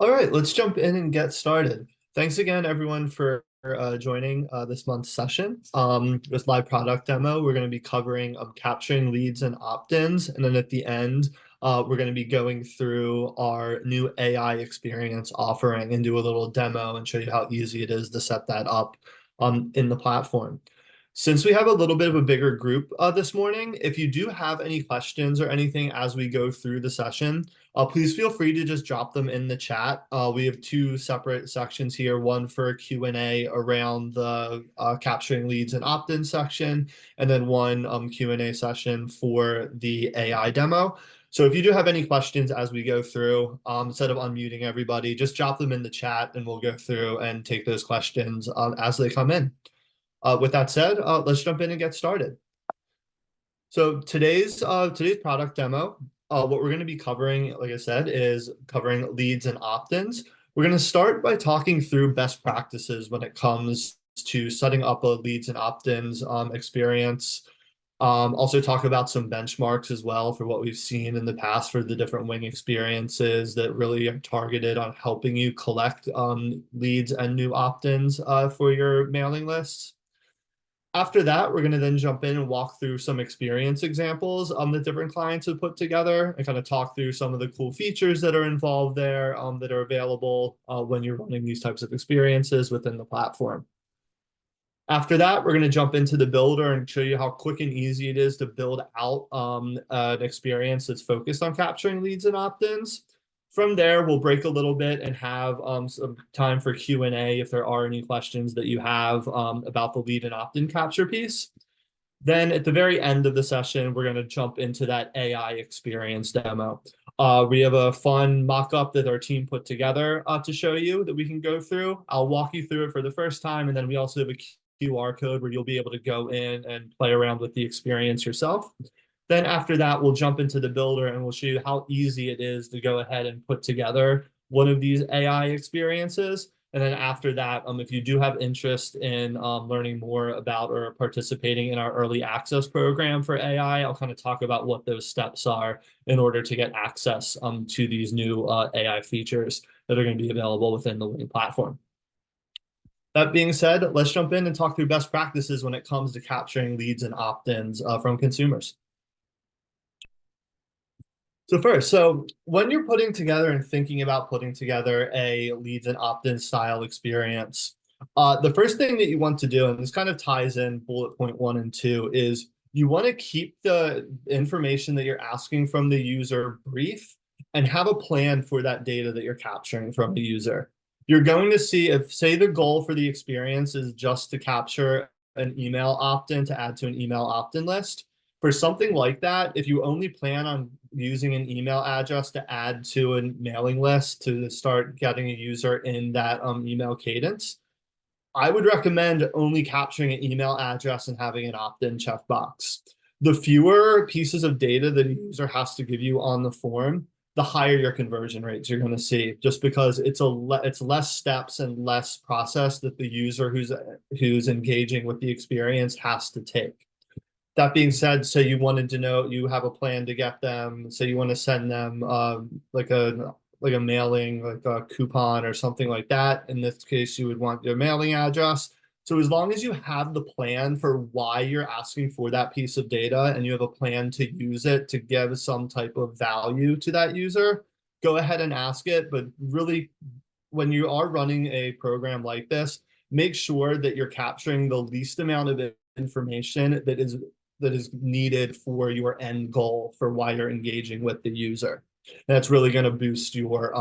All right, let's jump in and get started. Thanks again, everyone, for joining this month's session. This live product demo, we're going to be covering capturing leads and opt-ins. And then at the end, we're going to be going through our new AI experience offering and do a little demo and show you how easy it is to set that up in the platform. Since we have a little bit of a bigger group this morning, if you do have any questions or anything as we go through the session, please feel free to just drop them in the chat. We have two separate sections here, one for Q&A around the capturing leads and opt-in section, and then one Q&A session for the AI demo. So if you do have any questions as we go through, instead of unmuting everybody, just drop them in the chat and we'll go through and take those questions as they come in. With that said, let's jump in and get started. So today's product demo, what we're going to be covering, like I said, is covering leads and opt-ins. We're going to start by talking through best practices when it comes to setting up a leads and opt-ins experience. Also talk about some benchmarks as well for what we've seen in the past for the different Wyng experiences that really are targeted on helping you collect leads and new opt-ins for your mailing lists. After that, we're going to then jump in and walk through some experience examples that different clients have put together and kind of talk through some of the cool features that are involved there that are available when you're running these types of experiences within the platform. After that, we're going to jump into the builder and show you how quick and easy it is to build out an experience that's focused on capturing leads and opt-ins. From there, we'll break a little bit and have some time for Q&A if there are any questions that you have about the lead and opt-in capture piece. Then at the very end of the session, we're going to jump into that AI experience demo. We have a fun mock-up that our team put together to show you that we can go through. I'll walk you through it for the first time, and then we also have a QR code where you'll be able to go in and play around with the experience yourself. Then after that, we'll jump into the builder and we'll show you how easy it is to go ahead and put together one of these AI experiences. And then after that, if you do have interest in learning more about or participating in our early access program for AI, I'll kind of talk about what those steps are in order to get access to these new AI features that are going to be available within the Wyng platform. That being said, let's jump in and talk through best practices when it comes to capturing leads and opt-ins from consumers. So when you're putting together and thinking about putting together a leads and opt-in style experience, the first thing that you want to do, and this kind of ties in bullet point 1 and 2, is you want to keep the information that you're asking from the user brief and have a plan for that data that you're capturing from the user. You're going to see if, say, the goal for the experience is just to capture an email opt-in to add to an email opt-in list. For something like that, if you only plan on using an email address to add to a mailing list to start getting a user in that email cadence, I would recommend only capturing an email address and having an opt-in checkbox. The fewer pieces of data that a user has to give you on the form, the higher your conversion rates you're going to see, just because it's less steps and less process that the user who's engaging with the experience has to take. That being said, say you wanted to know, you have a plan to get them, say you want to send them like a mailing, like a coupon or something like that. In this case, you would want your mailing address. So as long as you have the plan for why you're asking for that piece of data and you have a plan to use it to give some type of value to that user, go ahead and ask it. But really, when you are running a program like this, make sure that you're capturing the least amount of information that is needed for your end goal for why you're engaging with the user. And that's really going to boost your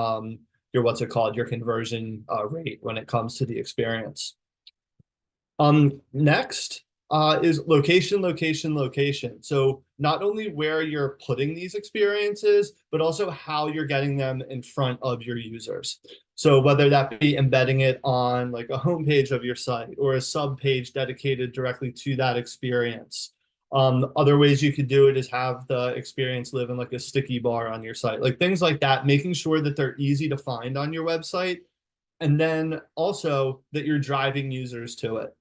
what's it called, your conversion rate when it comes to the experience. Next is location, location, location. So not only where you're putting these experiences, but also how you're getting them in front of your users. So whether that be embedding it on like a homepage of your site or a sub page dedicated directly to that experience. Other ways you could do it is have the experience live in like a sticky bar on your site, like things like that, making sure that they're easy to find on your website. And then also that you're driving users to it.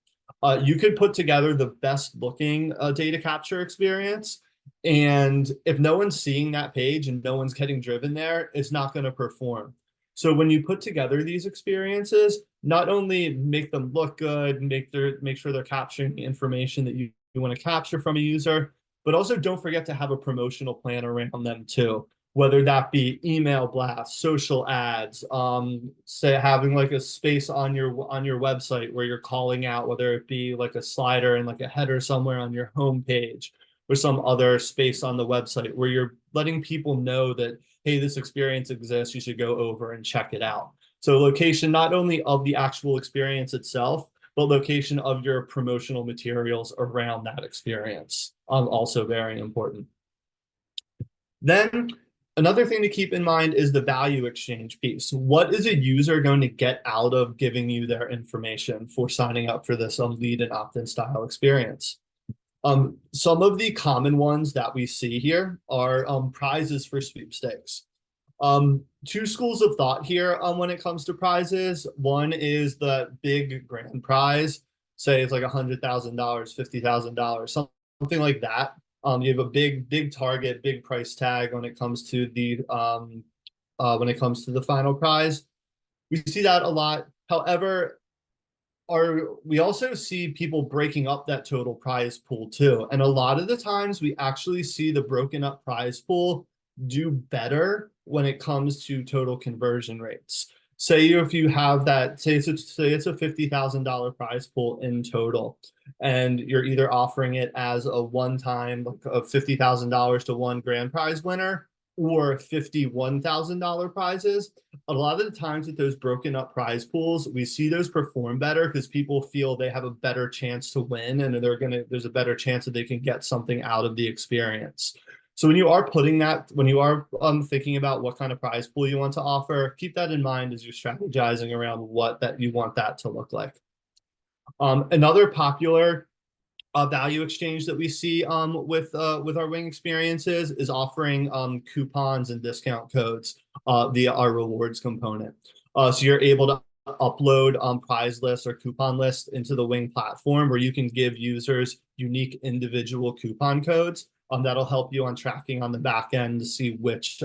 You could put together the best looking data capture experience. And if no one's seeing that page and no one's getting driven there, it's not going to perform. So when you put together these experiences, not only make them look good, make sure they're capturing the information that you want to capture from a user, but also don't forget to have a promotional plan around them too. Whether that be email blasts, social ads, say having like a space on your website where you're calling out, whether it be like a slider and like a header somewhere on your homepage, or some other space on the website where you're letting people know that, hey, this experience exists, you should go over and check it out. So location not only of the actual experience itself, but location of your promotional materials around that experience, also very important. Then another thing to keep in mind is the value exchange piece. What is a user going to get out of giving you their information for signing up for this lead and opt-in style experience? Some of the common ones that we see here are prizes for sweepstakes. Two schools of thought here when it comes to prizes. One is the big grand prize, say it's like $100,000, $50,000, something like that. You have a big target, big price tag when it comes to the final prize. We see that a lot. However, we also see people breaking up that total prize pool too. And a lot of the times we actually see the broken up prize pool do better when it comes to total conversion rates. Say if you have that, say it's a $50,000 prize pool in total, and you're either offering it as a one-time of $50,000 to one grand prize winner or $51,000 prizes. A lot of the times with those broken up prize pools, we see those perform better because people feel they have a better chance to win, and there's a better chance that they can get something out of the experience. So when you are thinking about what kind of prize pool you want to offer, keep that in mind as you're strategizing around what that you want that to look like. Another popular value exchange that we see with our Wyng experiences is offering coupons and discount codes via our rewards component. So you're able to upload prize lists or coupon lists into the Wyng platform where you can give users unique individual coupon codes. That'll help you on tracking on the back end to see which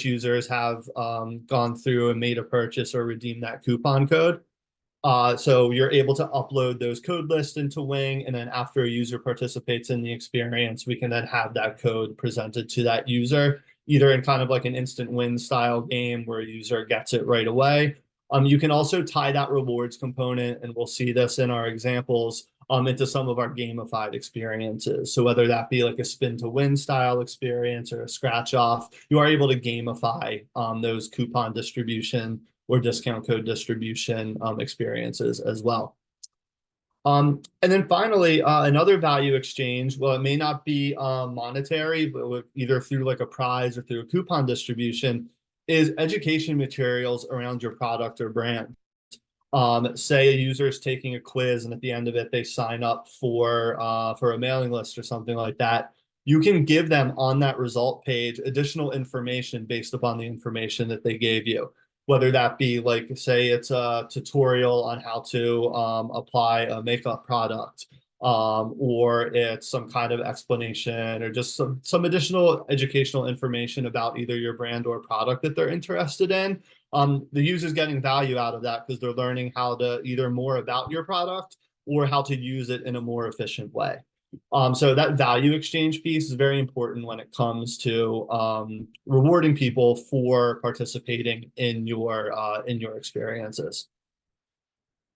users have gone through and made a purchase or redeemed that coupon code. So you're able to upload those code lists into Wyng, and then after a user participates in the experience, we can then have that code presented to that user, either in kind of like an instant win style game where a user gets it right away. You can also tie that rewards component, and we'll see this in our examples, into some of our gamified experiences. So whether that be like a spin to win style experience or a scratch off, you are able to gamify those coupon distribution or discount code distribution experiences as well. And then finally, another value exchange, well, it may not be monetary, but either through like a prize or through a coupon distribution, is education materials around your product or brand. Say a user is taking a quiz and at the end of it, they sign up for a mailing list or something like that. You can give them on that result page additional information based upon the information that they gave you. Whether that be like, say it's a tutorial on how to apply a makeup product, or it's some kind of explanation or just some additional educational information about either your brand or product that they're interested in. The user's getting value out of that because they're learning how to either more about your product or how to use it in a more efficient way. So that value exchange piece is very important when it comes to rewarding people for participating in your experiences.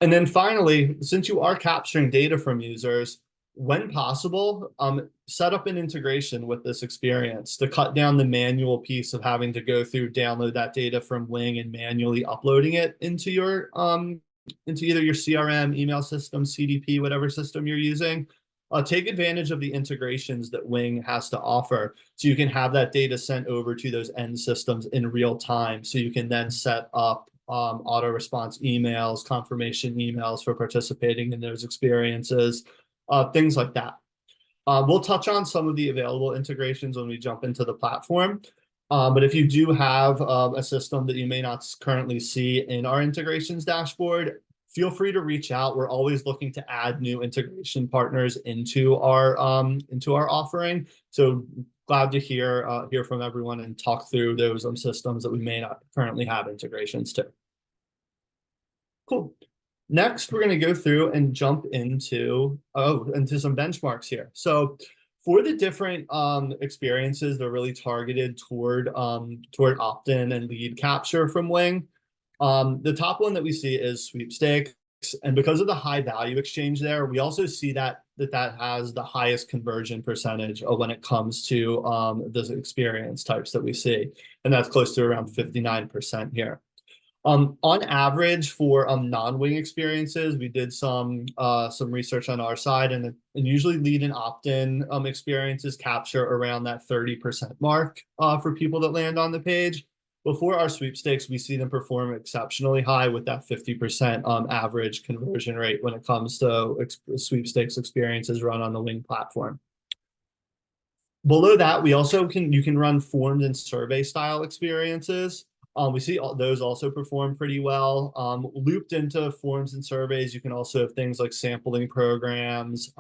And then finally, since you are capturing data from users, when possible, set up an integration with this experience to cut down the manual piece of having to go through, download that data from Wyng and manually uploading it into your into either your CRM, email system, CDP, whatever system you're using. Take advantage of the integrations that Wyng has to offer so you can have that data sent over to those end systems in real time. So you can then set up auto response emails, confirmation emails for participating in those experiences, things like that. We'll touch on some of the available integrations when we jump into the platform. But if you do have a system that you may not currently see in our integrations dashboard, feel free to reach out. We're always looking to add new integration partners into our offering. So glad to hear from everyone and talk through those systems that we may not currently have integrations to. Cool. Next, we're going to go through and jump into some benchmarks here. So for the different experiences, they're really targeted toward opt-in and lead capture from Wyng. The top one that we see is sweepstakes. And because of the high value exchange there, we also see that has the highest conversion percentage when it comes to the experience types that we see. And that's close to around 59% here. On average for non-Wyng experiences, we did some research on our side, and usually lead and opt-in experiences capture around that 30% mark for people that land on the page. Before our sweepstakes, we see them perform exceptionally high with that 50% average conversion rate when it comes to sweepstakes experiences run on the Wyng platform. Below that, you can run formed and survey style experiences. We see those also perform pretty well. Looped into forms and surveys, you can also have things like sampling programs,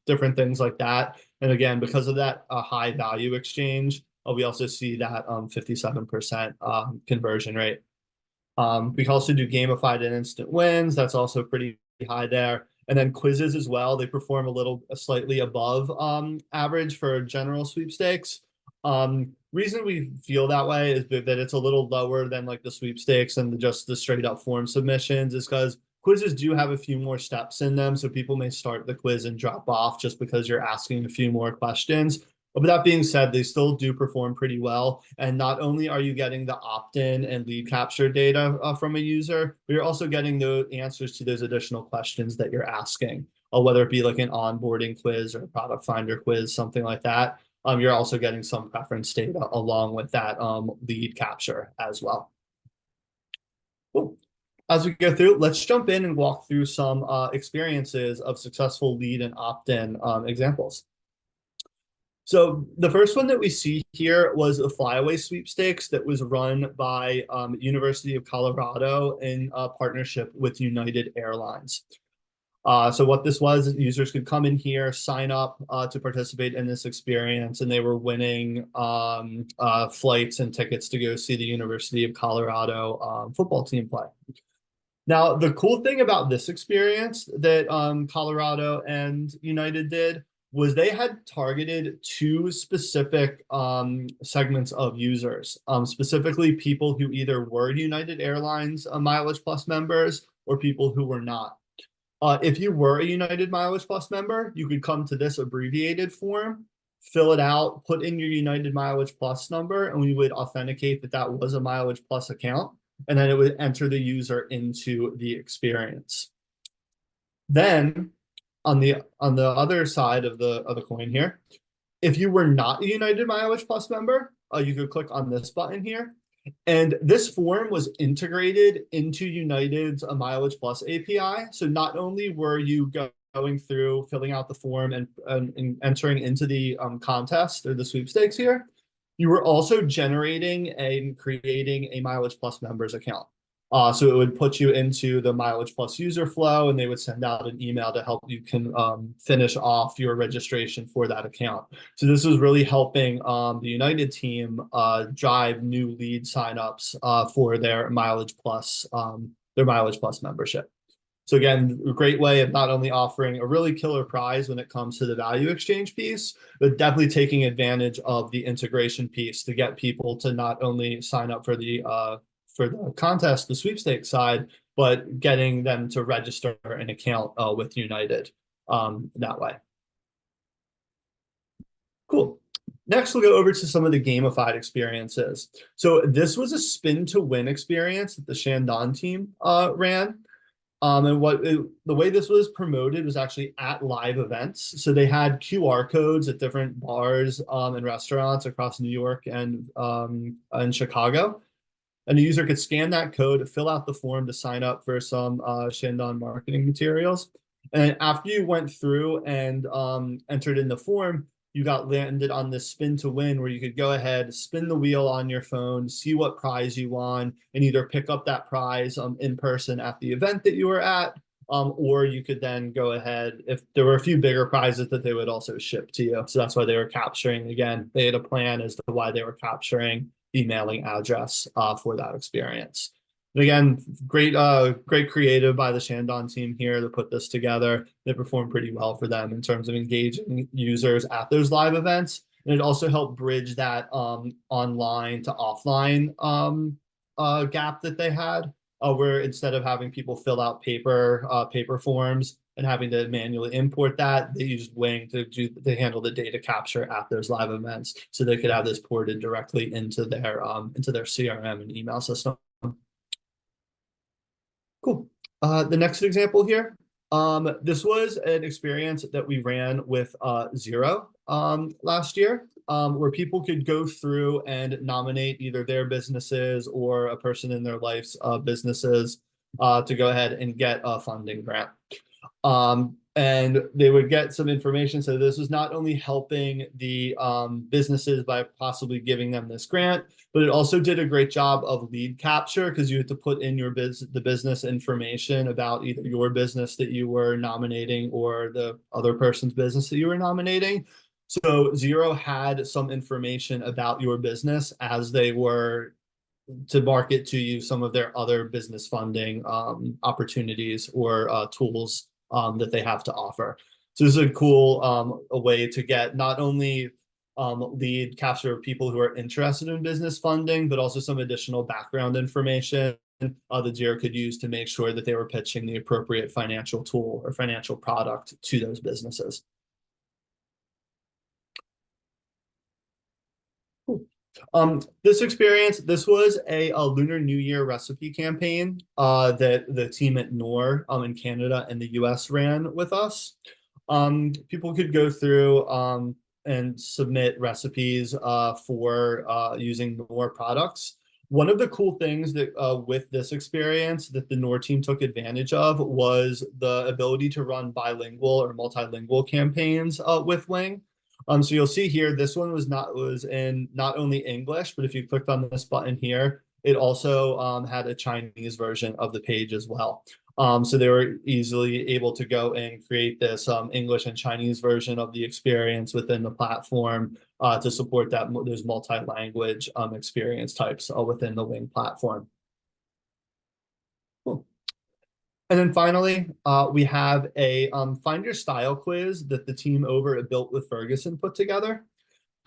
different things like that. And again, because of that high value exchange, we also see that 57% conversion rate. We can also do gamified and instant wins. That's also pretty high there. And then quizzes as well. They perform slightly above average for general sweepstakes. Reason we feel that way is that it's a little lower than like the sweepstakes and just the straight up form submissions is because quizzes do have a few more steps in them. So people may start the quiz and drop off just because you're asking a few more questions. But that being said, they still do perform pretty well. And not only are you getting the opt-in and lead capture data from a user, but you're also getting the answers to those additional questions that you're asking, whether it be like an onboarding quiz or a product finder quiz, something like that. You're also getting some preference data along with that lead capture as well. Cool. As we go through, let's jump in and walk through some experiences of successful lead and opt-in examples. So the first one that we see here was a flyaway sweepstakes that was run by University of Colorado in partnership with United Airlines. So what this was, users could come in here, sign up to participate in this experience, and they were winning flights and tickets to go see the University of Colorado football team play. Now, the cool thing about this experience that Colorado and United did was they had targeted two specific segments of users, specifically people who either were United Airlines Mileage Plus members or people who were not. If you were a United Mileage Plus member, you could come to this abbreviated form, fill it out, put in your United Mileage Plus number, and we would authenticate that that was a Mileage Plus account, and then it would enter the user into the experience. Then, on the other side of the coin here, if you were not a United Mileage Plus member, you could click on this button here. And this form was integrated into United's Mileage Plus API. So not only were you going through filling out the form and entering into the contest or the sweepstakes here, you were also generating and creating a Mileage Plus members account. So it would put you into the Mileage Plus user flow, and they would send out an email to help you finish off your registration for that account. So this was really helping the United team drive new lead signups for their Mileage Plus membership. So again, a great way of not only offering a really killer prize when it comes to the value exchange piece, but definitely taking advantage of the integration piece to get people to not only sign up for the contest, the sweepstakes side, but getting them to register an account with United that way. Cool. Next, we'll go over to some of the gamified experiences. So this was a spin to win experience that the Shandong team ran. And the way this was promoted was actually at live events. So they had QR codes at different bars and restaurants across New York and Chicago. And the user could scan that code, fill out the form to sign up for some Shandong marketing materials. And after you went through and entered in the form, you got landed on this spin to win where you could go ahead, spin the wheel on your phone, see what prize you won, and either pick up that prize in person at the event that you were at, or you could then go ahead if there were a few bigger prizes that they would also ship to you. So that's why they were capturing. Again, they had a plan as to why they were capturing the mailing address for that experience. And again, great creative by the Shandong team here to put this together. They performed pretty well for them in terms of engaging users at those live events. And it also helped bridge that online to offline gap that they had, where instead of having people fill out paper forms and having to manually import that, they used Wyng to handle the data capture at those live events, so they could have this ported directly into their CRM and email system. Cool. The next example here, this was an experience that we ran with Xero last year, where people could go through and nominate either their businesses or a person in their life's businesses to go ahead and get a funding grant. And they would get some information. So this was not only helping the businesses by possibly giving them this grant, but it also did a great job of lead capture, because you had to put in the business information about either your business that you were nominating or the other person's business that you were nominating. So Xero had some information about your business as they were to market to you some of their other business funding opportunities or tools that they have to offer. So this is a cool a way to get not only lead capture of people who are interested in business funding, but also some additional background information that Xero could use to make sure that they were pitching the appropriate financial tool or financial product to those businesses. This experience, this was a Lunar New Year recipe campaign that the team at NOR in Canada and the US ran with us. People could go through and submit recipes for using NOR products. One of the cool things that with this experience that the NOR team took advantage of was the ability to run bilingual or multilingual campaigns with Wyng. So you'll see here, this one was in not only English, but if you clicked on this button here, it also had a Chinese version of the page as well. So they were easily able to go and create this English and Chinese version of the experience within the platform to support those multi-language experience types within the Wyng platform. Cool. And then finally, we have a Find Your Style quiz that the team over at Built with Ferguson put together.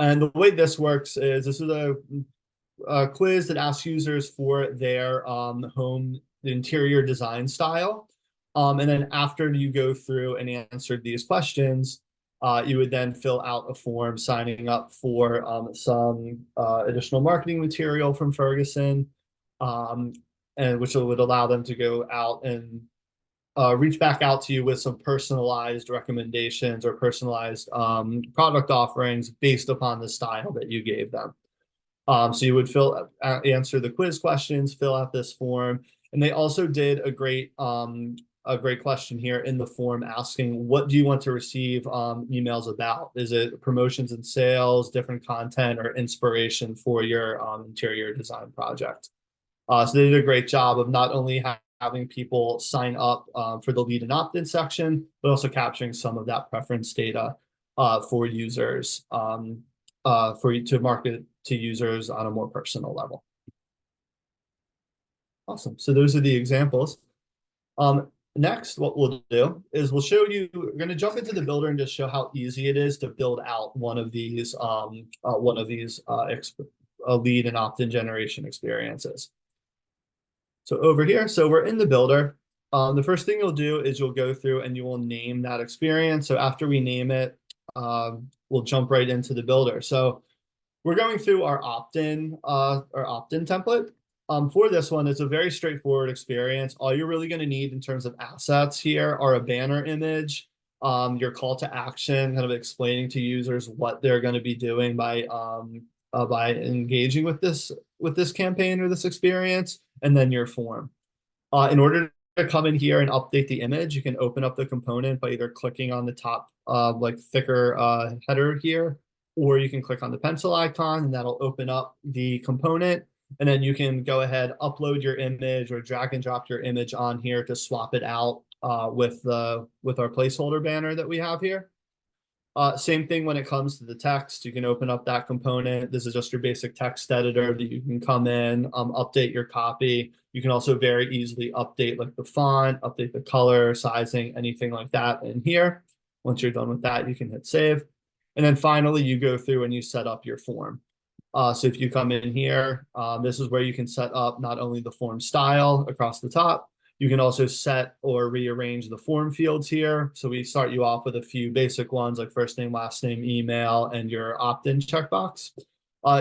And the way this works is this is a quiz that asks users for their home interior design style. And then after you go through and answer these questions, you would then fill out a form signing up for some additional marketing material from Ferguson, and which would allow them to go out and reach back out to you with some personalized recommendations or personalized product offerings based upon the style that you gave them. So you would answer the quiz questions, fill out this form, and they also did a great question here in the form asking, what do you want to receive emails about? Is it promotions and sales, different content, or inspiration for your interior design project? So they did a great job of not only having people sign up for the lead and opt-in section, but also capturing some of that preference data for users for you to market to users on a more personal level. Awesome. So those are the examples. Next, what we'll do is we'll show you, we're going to jump into the builder and just show how easy it is to build out one of these lead and opt-in generation experiences. So over here, so we're in the builder. The first thing you'll do is you'll go through and you will name that experience. So after we name it, we'll jump right into the builder. So we're going through our opt-in template. For this one, it's a very straightforward experience. All you're really going to need in terms of assets here are a banner image, your call to action, kind of explaining to users what they're going to be doing by engaging with this campaign or this experience, and then your form. In order to come in here and update the image, you can open up the component by either clicking on the top like thicker header here, or you can click on the pencil icon and that'll open up the component. And then you can go ahead, upload your image or drag and drop your image on here to swap it out with our placeholder banner that we have here. Same thing when it comes to the text. You can open up that component. This is just your basic text editor that you can come in, update your copy. You can also very easily update like the font, update the color, sizing, anything like that in here. Once you're done with that, you can hit save. And then finally, you go through and you set up your form. So if you come in here, this is where you can set up not only the form style across the top, you can also set or rearrange the form fields here. So we start you off with a few basic ones like first name, last name, email, and your opt-in checkbox.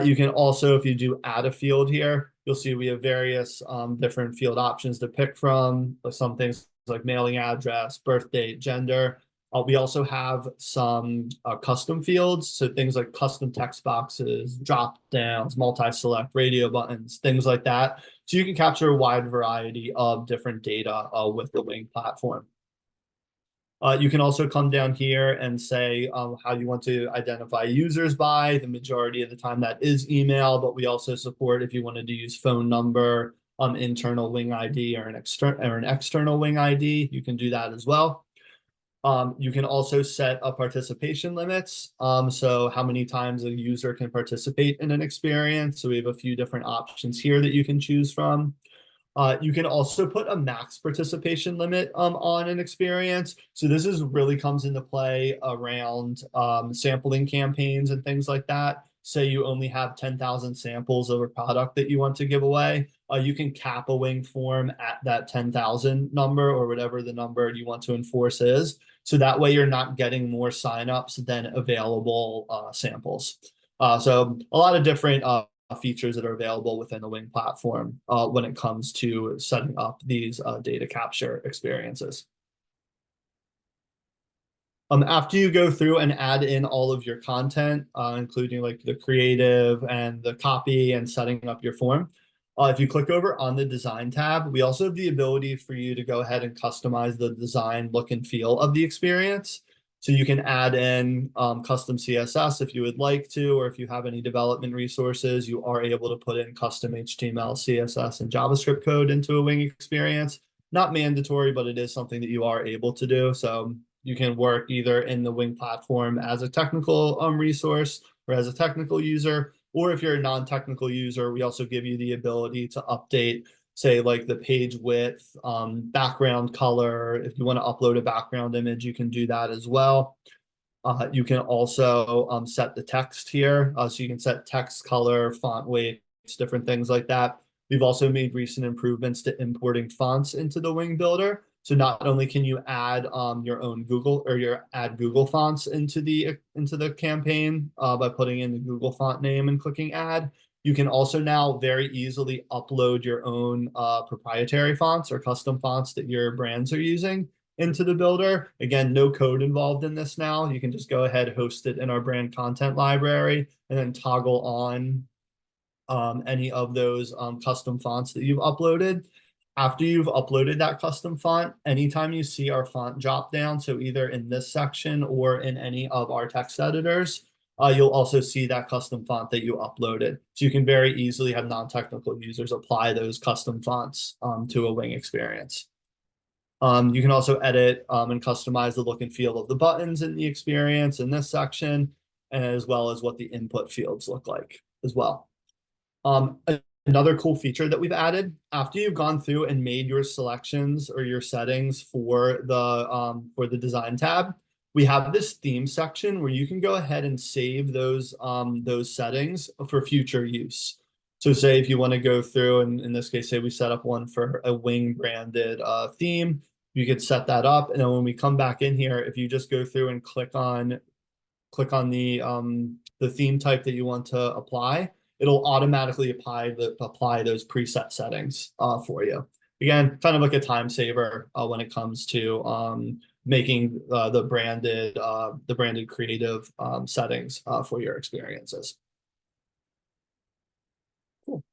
You can also, if you do add a field here, you'll see we have various different field options to pick from. Some things like mailing address, birth date, gender. We also have some custom fields, so things like custom text boxes, drop downs, multi-select radio buttons, things like that. So you can capture a wide variety of different data with the Wyng platform. You can also come down here and say how you want to identify users by. The majority of the time that is email, but we also support if you wanted to use phone number, internal Wyng ID or an external Wyng ID, you can do that as well. You can also set up participation limits. So how many times a user can participate in an experience. So we have a few different options here that you can choose from. You can also put a max participation limit on an experience. So this is really comes into play around sampling campaigns and things like that. Say you only have 10,000 samples of a product that you want to give away. You can cap a Wyng form at that 10,000 number or whatever the number you want to enforce is. So that way you're not getting more signups than available samples. So a lot of different features that are available within the Wyng platform when it comes to setting up these data capture experiences. After you go through and add in all of your content, including like the creative and the copy and setting up your form, if you click over on the design tab, we also have the ability for you to go ahead and customize the design look and feel of the experience. So you can add in custom CSS if you would like to, or if you have any development resources, you are able to put in custom HTML, CSS, and JavaScript code into a Wyng experience. Not mandatory, but it is something that you are able to do. So you can work either in the Wyng platform as a technical resource or as a technical user, or if you're a non-technical user, we also give you the ability to update, say, like the page width, background color. If you want to upload a background image, you can do that as well. You can also set the text here. So you can set text color, font weights, different things like that. We've also made recent improvements to importing fonts into the Wyng Builder. So not only can you add your own Google fonts into the campaign by putting in the Google font name and clicking add, you can also now very easily upload your own proprietary fonts or custom fonts that your brands are using into the builder. Again, no code involved in this now. You can just go ahead, host it in our brand content library, and then toggle on any of those custom fonts that you've uploaded. After you've uploaded that custom font, anytime you see our font drop down, so either in this section or in any of our text editors, you'll also see that custom font that you uploaded. So you can very easily have non-technical users apply those custom fonts to a Wyng experience. You can also edit and customize the look and feel of the buttons in the experience in this section, and as well as what the input fields look like as well. Another cool feature that we've added, after you've gone through and made your selections or your settings for the design tab, we have this theme section where you can go ahead and save those settings for future use. So say if you want to go through, and in this case, say we set up one for a Wyng branded theme, you could set that up. And then when we come back in here, if you just go through and click on the theme type that you want to apply, it'll automatically apply those preset settings for you. Again, kind of like a time saver when it comes to making the branded creative settings for your experiences. Cool.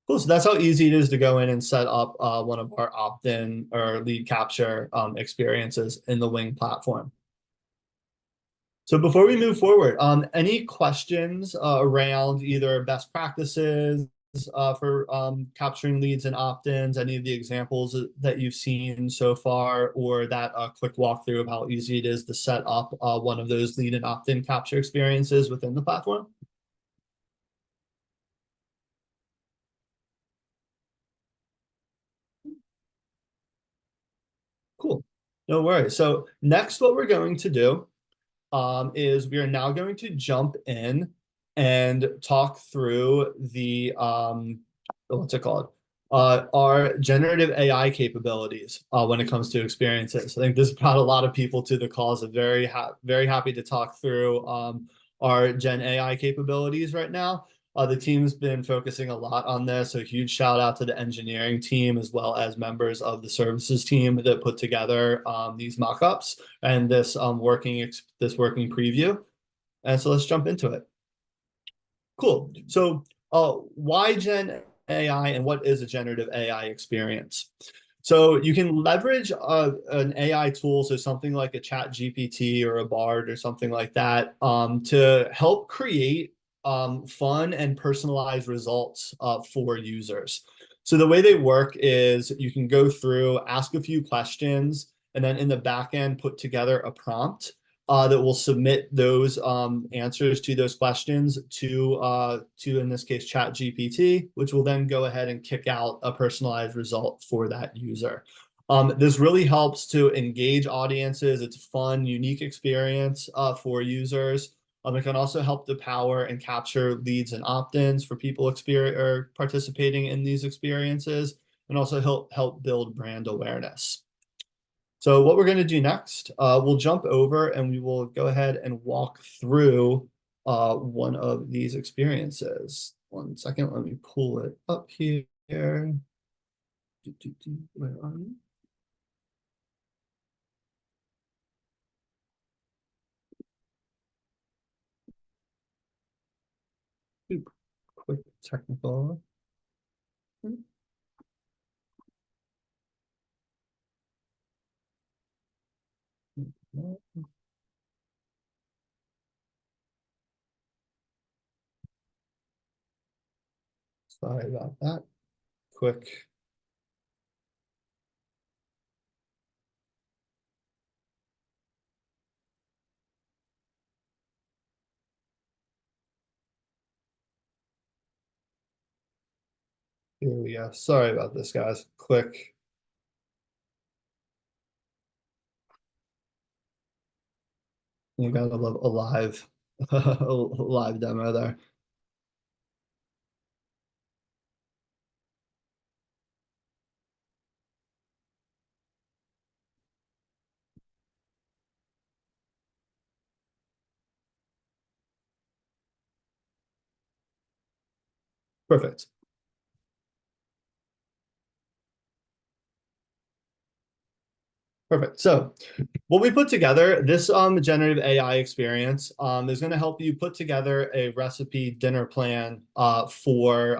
Cool. So that's how easy it is to go in and set up one of our opt-in or lead capture experiences in the Wyng platform. So before we move forward, any questions around either best practices for capturing leads and opt-ins, any of the examples that you've seen so far, or that quick walkthrough of how easy it is to set up one of those lead and opt-in capture experiences within the platform? Cool. No worries. So next, what we're going to do is we are now going to jump in and talk through the what's it called? Our generative AI capabilities when it comes to experiences. I think this brought a lot of people to the call. So very happy to talk through our Gen AI capabilities right now. The team's been focusing a lot on this, so huge shout out to the engineering team as well as members of the services team that put together these mockups and this working preview. And so let's jump into it. Cool. So, why Gen AI and what is a generative AI experience? So you can leverage an AI tool, so something like a Chat GPT or a Bard or something like that, to help create fun and personalized results for users. So the way they work is you can go through, ask a few questions, and then in the back end put together a prompt that will submit those answers to those questions to in this case Chat GPT, which will then go ahead and kick out a personalized result for that user. This really helps to engage audiences. It's a fun, unique experience for users. It can also help to power and capture leads and opt-ins for people or participating in these experiences, and also help build brand awareness. So what we're going to do next, we'll jump over and we will go ahead and walk through one of these experiences. 1 second, let me pull it up here. Where are you? Quick technical. Sorry about that. Quick. Here we go. Sorry about this, guys. Quick. You gotta love a live, a live demo there. Perfect. Perfect. So what we put together, this generative AI experience is going to help you put together a recipe dinner plan for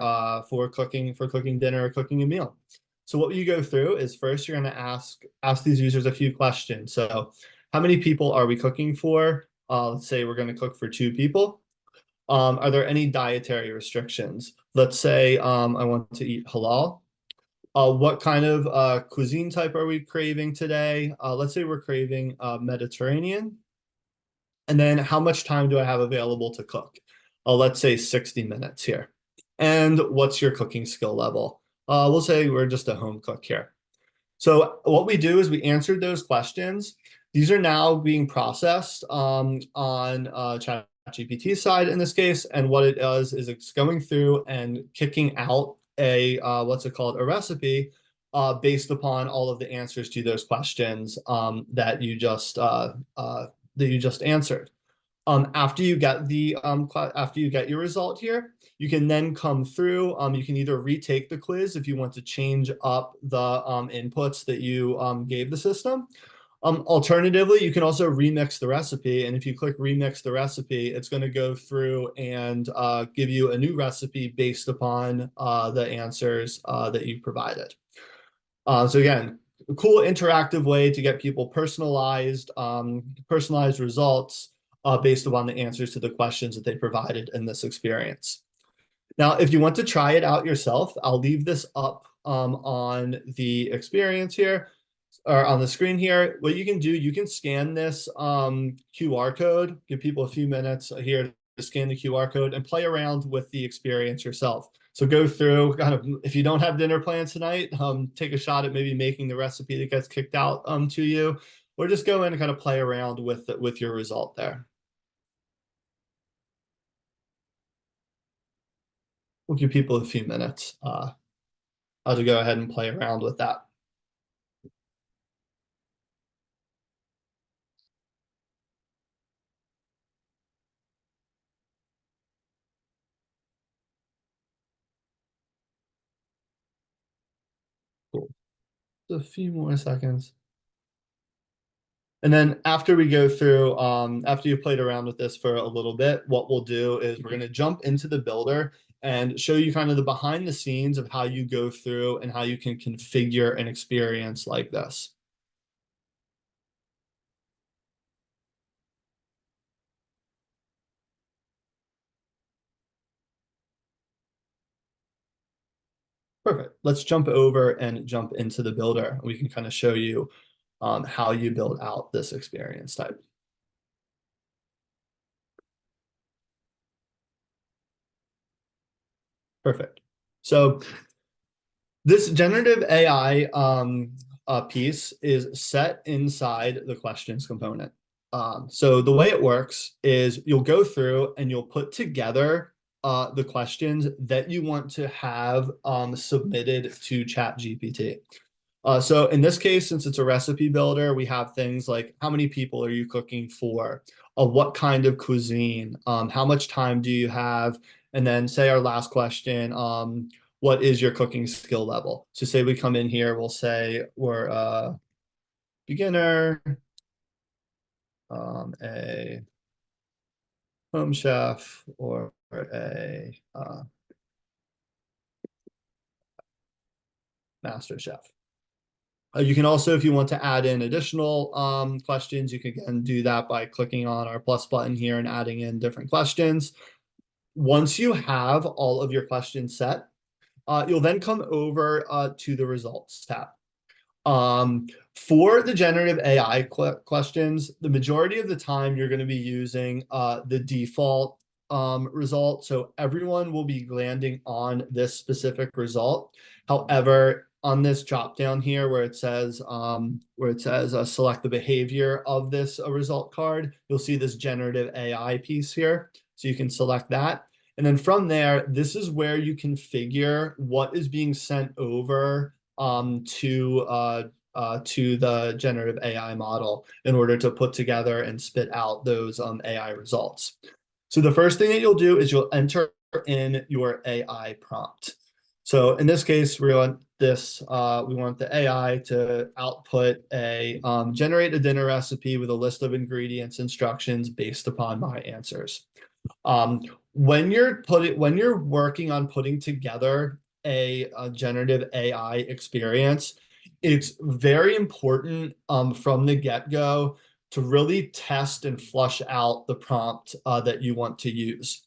cooking dinner or cooking a meal. So what you go through is first you're going to ask these users a few questions. So how many people are we cooking for? Let's say we're going to cook for 2 people. Are there any dietary restrictions? Let's say I want to eat halal. What kind of cuisine type are we craving today? Let's say we're craving Mediterranean. And then how much time do I have available to cook? Let's say 60 minutes here. And what's your cooking skill level? We'll say we're just a home cook here. So what we do is we answered those questions. These are now being processed on ChatGPT side in this case. And what it does is it's going through and kicking out a what's it called, a recipe based upon all of the answers to those questions that you just answered. After you get your result here, you can then come through. You can either retake the quiz if you want to change up the inputs that you gave the system. Alternatively, you can also remix the recipe. And if you click remix the recipe, it's going to go through and give you a new recipe based upon the answers that you provided. So again, a cool interactive way to get people personalized results based upon the answers to the questions that they provided in this experience. Now, if you want to try it out yourself, I'll leave this up on the experience here or on the screen here. What you can do, you can scan this QR code, give people a few minutes here to scan the QR code and play around with the experience yourself. So go through kind of, if you don't have dinner plans tonight, take a shot at maybe making the recipe that gets kicked out to you, or just go in and kind of play around with your result there. We'll give people a few minutes to go ahead and play around with that. Cool. A few more seconds. And then after we go through, after you've played around with this for a little bit, what we'll do is we're going to jump into the builder and show you kind of the behind the scenes of how you go through and how you can configure an experience like this. Perfect. Let's jump over and jump into the builder. We can kind of show you how you build out this experience type. Perfect. So this generative AI piece is set inside the questions component. So the way it works is you'll go through and you'll put together the questions that you want to have submitted to ChatGPT. So in this case, since it's a recipe builder, we have things like how many people are you cooking for? What kind of cuisine? How much time do you have? And then say our last question, what is your cooking skill level? So say we come in here, we'll say we're a beginner, a home chef, or a master chef. You can also, if you want to add in additional questions, you can again do that by clicking on our plus button here and adding in different questions. Once you have all of your questions set, you'll then come over to the results tab. For the generative AI questions, the majority of the time you're going to be using the default result. So everyone will be landing on this specific result. However, on this drop down here where it says select the behavior of this result card, you'll see this generative AI piece here. So you can select that. And then from there, this is where you configure what is being sent over to the generative AI model in order to put together and spit out those AI results. So the first thing that you'll do is you'll enter in your AI prompt. So in this case, we want the AI to output generate a dinner recipe with a list of ingredients instructions based upon my answers. When you're working on putting together a generative AI experience, it's very important from the get-go to really test and flush out the prompt that you want to use.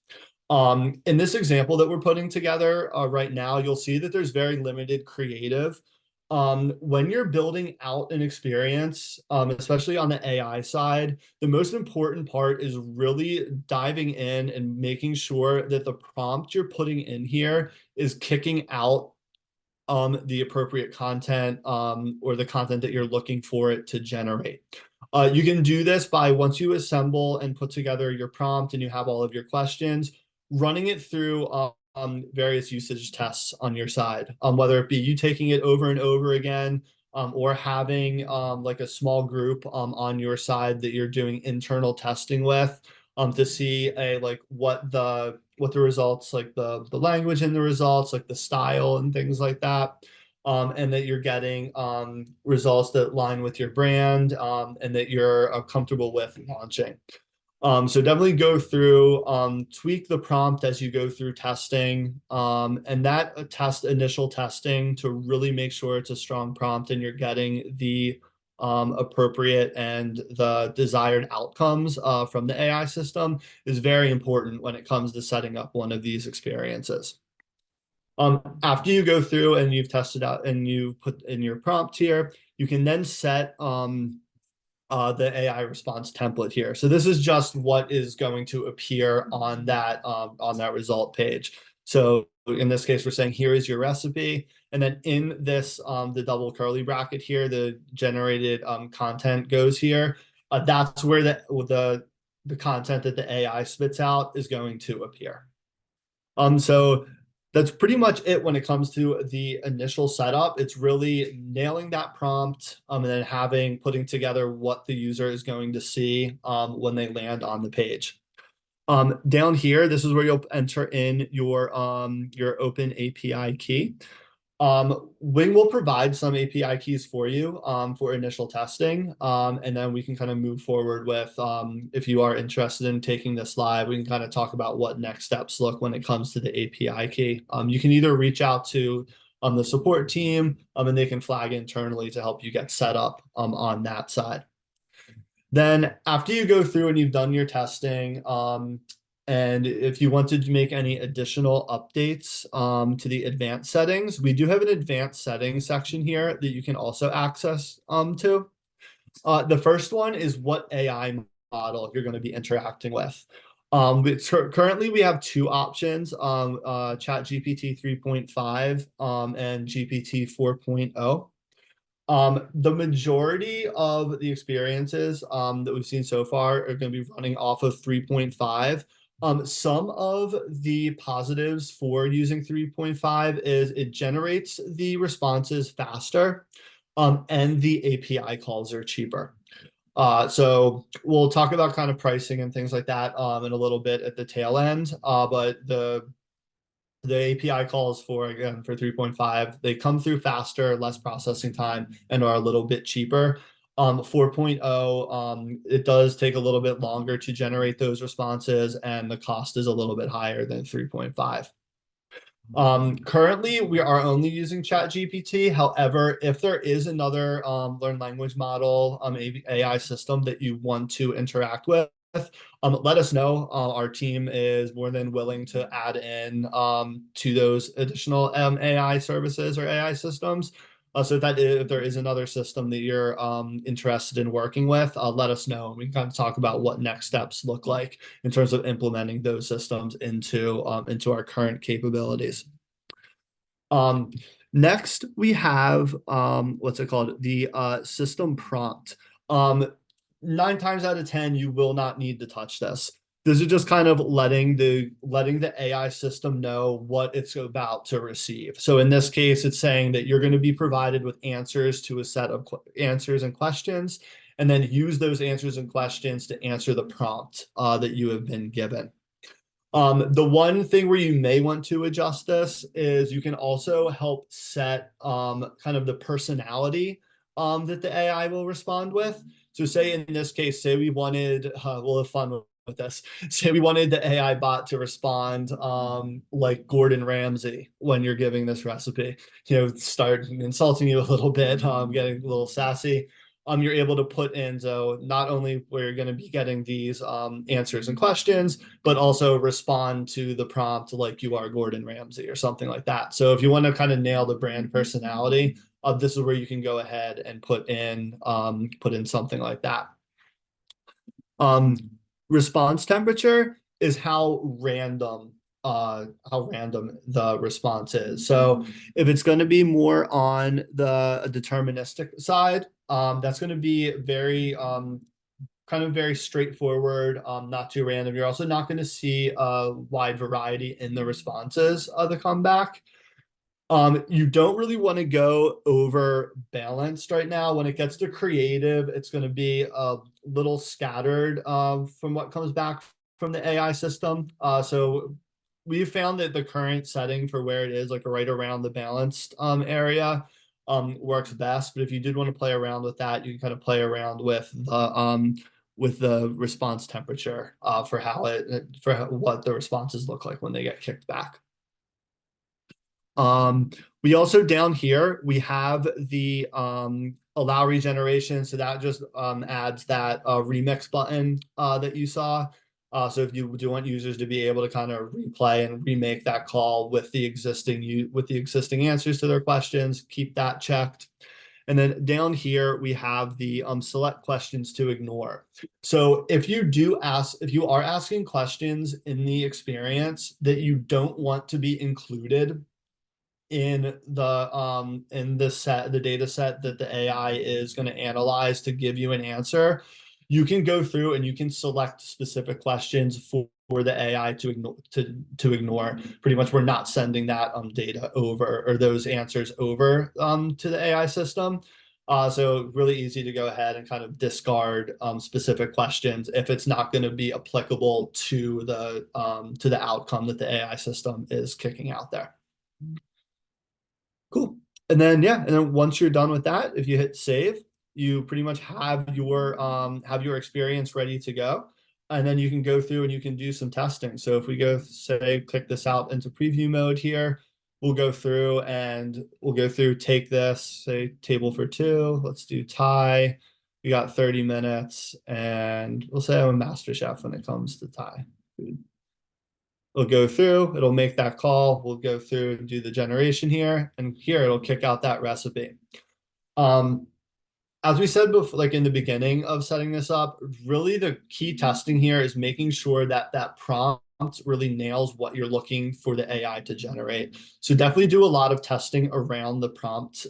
In this example that we're putting together right now, you'll see that there's very limited creative. When you're building out an experience, especially on the AI side, the most important part is really diving in and making sure that the prompt you're putting in here is kicking out the appropriate content or the content that you're looking for it to generate. You can do this by once you assemble and put together your prompt and you have all of your questions, running it through various usage tests on your side, whether it be you taking it over and over again or having like a small group on your side that you're doing internal testing with to see like what the results, like the language in the results, like the style and things like that. And that you're getting results that line with your brand and that you're comfortable with launching. So definitely go through, tweak the prompt as you go through testing, and that initial testing to really make sure it's a strong prompt and you're getting the appropriate and the desired outcomes from the AI system is very important when it comes to setting up one of these experiences. After you go through and you've tested out and you've put in your prompt here, you can then set the AI response template here. So this is just what is going to appear on that result page. So in this case, we're saying here is your recipe, and then in this the double curly bracket here, the generated content goes here. That's where the content that the AI spits out is going to appear. So that's pretty much it when it comes to the initial setup. It's really nailing that prompt and then putting together what the user is going to see when they land on the page. Down here, this is where you'll enter in your open API key. Wyng will provide some API keys for you for initial testing, and then we can kind of move forward with if you are interested in taking this live, we can kind of talk about what next steps look when it comes to the API key. You can either reach out to the support team, and they can flag internally to help you get set up on that side. Then after you go through and you've done your testing, and if you wanted to make any additional updates to the advanced settings, we do have an advanced settings section here that you can also access to. The first one is what AI model you're going to be interacting with. Currently, we have two options, ChatGPT 3.5 and GPT 4.0. The majority of the experiences that we've seen so far are going to be running off of 3.5. Some of the positives for using 3.5 is it generates the responses faster, and the API calls are cheaper. So we'll talk about kind of pricing and things like that in a little bit at the tail end, but the API calls for 3.5, they come through faster, less processing time, and are a little bit cheaper. 4.0, it does take a little bit longer to generate those responses, and the cost is a little bit higher than 3.5. Currently, we are only using ChatGPT. However, if there is another learned language model AI system that you want to interact with, let us know. Our team is more than willing to add in to those additional AI services or AI systems. So that if there is another system that you're interested in working with, let us know. We can kind of talk about what next steps look like in terms of implementing those systems into our current capabilities. Next, we have what's it called? The system prompt. 9 times out of 10, you will not need to touch this. This is just kind of letting the AI system know what it's about to receive. So in this case, it's saying that you're going to be provided with answers to a set of answers and questions, and then use those answers and questions to answer the prompt that you have been given. The one thing where you may want to adjust this is you can also help set kind of the personality that the AI will respond with. So say in this case, say we wanted, we'll have fun with this. Say we wanted the AI bot to respond like Gordon Ramsay when you're giving this recipe, start insulting you a little bit, getting a little sassy. You're able to put in, so not only where you're going to be getting these answers and questions, but also respond to the prompt like you are Gordon Ramsay or something like that. So if you want to kind of nail the brand personality, this is where you can go ahead and put in something like that. Response temperature is how random the response is. So if it's going to be more on the deterministic side, that's going to be very kind of very straightforward, not too random. You're also not going to see a wide variety in the responses that come back. You don't really want to go over balanced right now. When it gets to creative, it's going to be a little scattered from what comes back from the AI system. So we've found that the current setting for where it is, like right around the balanced area, works best. But if you did want to play around with that, you can kind of play around with the response temperature for what the responses look like when they get kicked back. Um, we also down here, we have the allow regeneration. So that just adds that remix button that you saw. So if you do want users to be able to kind of replay and remake that call with the existing answers to their questions, keep that checked. And then down here, we have the select questions to ignore. So if you are asking questions in the experience that you don't want to be included in the data set that the AI is going to analyze to give you an answer, you can go through and you can select specific questions for the AI to ignore. Pretty much, we're not sending that data over or those answers over to the AI system. So really easy to go ahead and kind of discard specific questions if it's not going to be applicable to the outcome that the AI system is kicking out there. Cool. And then yeah, and then once you're done with that, if you hit save, you pretty much have your experience ready to go. And then you can go through and you can do some testing. So if we go say click this out into preview mode here, we'll go through, take this, say table for two, let's do tie. We got 30 minutes and we'll say I'm a master chef when it comes to Thai food. It'll go through, it'll make that call. We'll go through and do the generation here, and here it'll kick out that recipe. Um, as we said before, like in the beginning of setting this up, really the key testing here is making sure that that prompt really nails what you're looking for the AI to generate. So definitely do a lot of testing around the prompt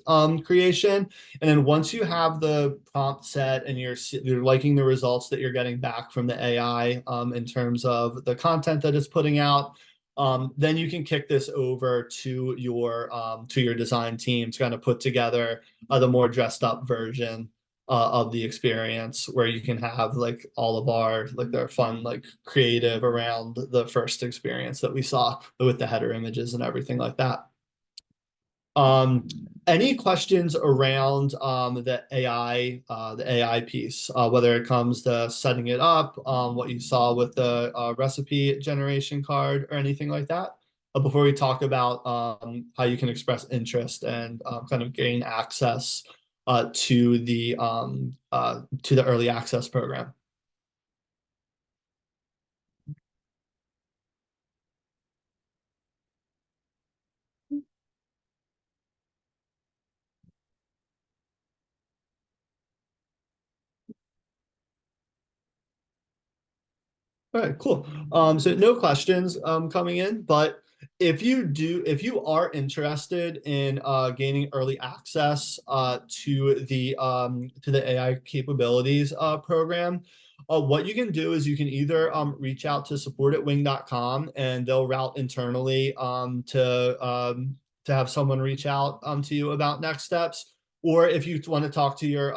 creation. And then once you have the prompt set and you're liking the results that you're getting back from the AI in terms of the content that it's putting out, then you can kick this over to your design team to kind of put together the more dressed up version of the experience where you can have like all of our like their fun like creative around the first experience that we saw with the header images and everything like that. Um, any questions around the AI piece, whether it comes to setting it up, what you saw with the recipe generation card or anything like that? Before we talk about how you can express interest and kind of gain access to the early access program. All right, cool. So no questions coming in, but if you are interested in gaining early access to the AI capabilities program, what you can do is you can either reach out to support@wyng.com and they'll route internally to have someone reach out to you about next steps. Or if you want to talk to your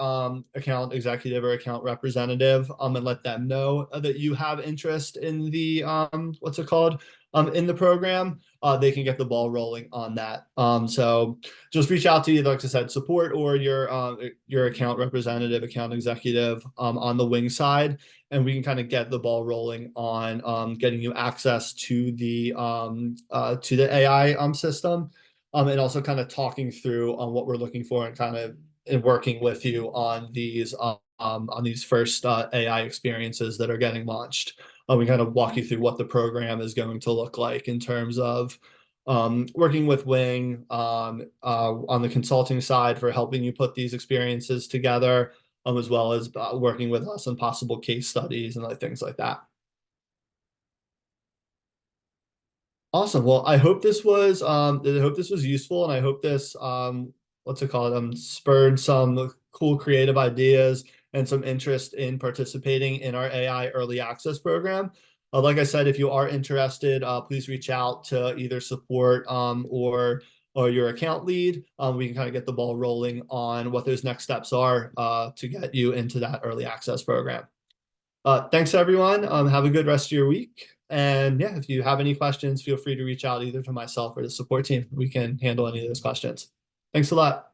account executive or account representative and let them know that you have interest in the what's it called in the program, they can get the ball rolling on that. So just reach out to either, like I said, support or your account representative, account executive on the Wyng side, and we can kind of get the ball rolling on getting you access to the AI system and also kind of talking through on what we're looking for and kind of and working with you on these first AI experiences that are getting launched. We kind of walk you through what the program is going to look like in terms of working with Wyng on the consulting side for helping you put these experiences together, as well as working with us on possible case studies and like things like that. Awesome. Well, I hope this was useful and I hope this what's it called? Spurred some cool creative ideas and some interest in participating in our AI early access program. Like I said, if you are interested, please reach out to either support or your account lead. We can kind of get the ball rolling on what those next steps are to get you into that early access program. Thanks everyone. Have a good rest of your week. And yeah, if you have any questions, feel free to reach out either to myself or the support team. We can handle any of those questions. Thanks a lot.